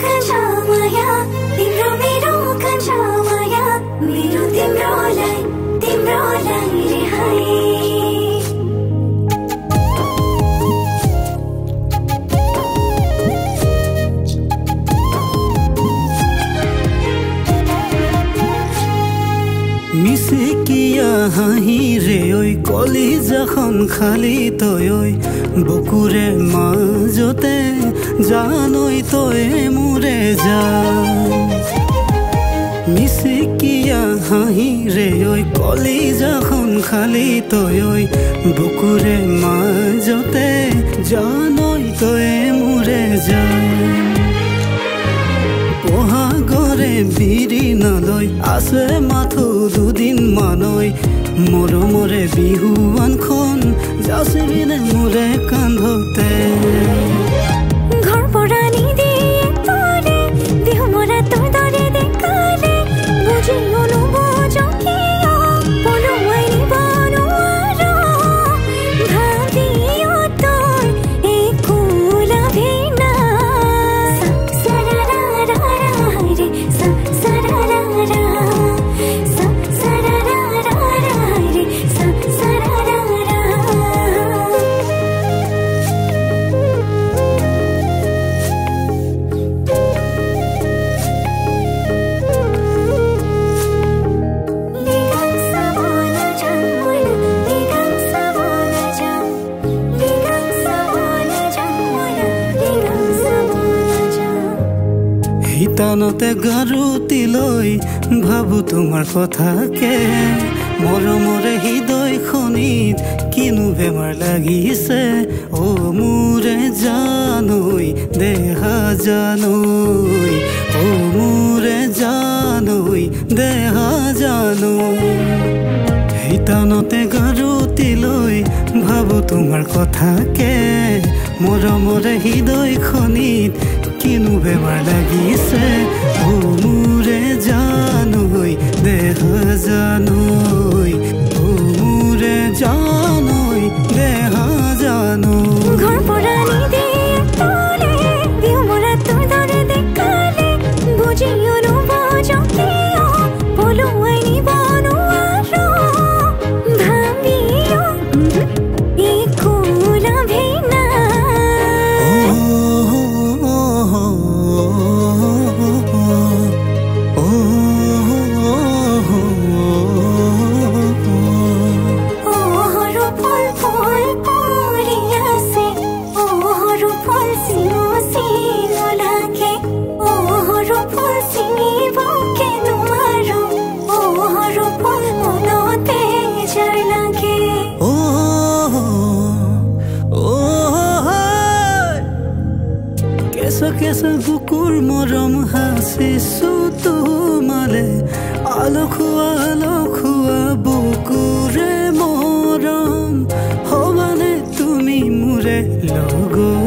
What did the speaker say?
कान्छा माया तिम्रो मेरो कान्छा माया मेरो तिम्रोलाई रिहाई মিচিকিয়া হাঁহি ৰে ঐ কলিজাখন খালি তই ঐ বুকুৰে মাজতে জানৈ তই মোৰে জান মিচিকিয়া হাঁহি ৰে ঐ কলিজাখন খালি তই ঐ বুকুৰে মাজতে জানৈ তই মোৰে জান বহাগৰে বিৰি নলৈ আছে মাথো দুদিন মানৈ মৰমৰে বিহুৱানখন যাচিবিনে মোৰে কান্ধতে ঘৰ পৰা নিদিয়ে তৰে বিহু মৰা তোৰ দৰে দেখালে বুজি অনুবোজ কিয় পলুৱাই নিব নোৱাৰো ভাবিও তই একো লাভে নাই হিতানতে গাৰুতি লৈ ভাবো তোমাৰ কথাকে মৰমৰে হৃদয়খনিত কিনো বেমাৰ লাগিছে অ মোৰে জানৈ দেহা জানৈ অ মোৰে জানৈ দেহা জানৈ হিতানতে গাৰুতি লৈ ভাবো তোমাৰ কথাকে মৰমৰে হৃদয়খনিত কিনো বেমাৰ লাগিছে অ মোৰে জানৈ দেহা জানৈ অ মোৰে জানৈ দেহা জানৈ ঘৰ পৰা নিদিয়ে তৰে বিহু মৰা তোৰ দৰে দেখালে বুজি অনুবোজ কিয় পলুৱাই নিব নোৱাৰো ভাবিও একো লাভে কেঁচা বুকুৰ মৰম হাঁচিছো তোমালে আলখুৱা বুকুৰে মৰম হবানে তুমি মোৰে লগত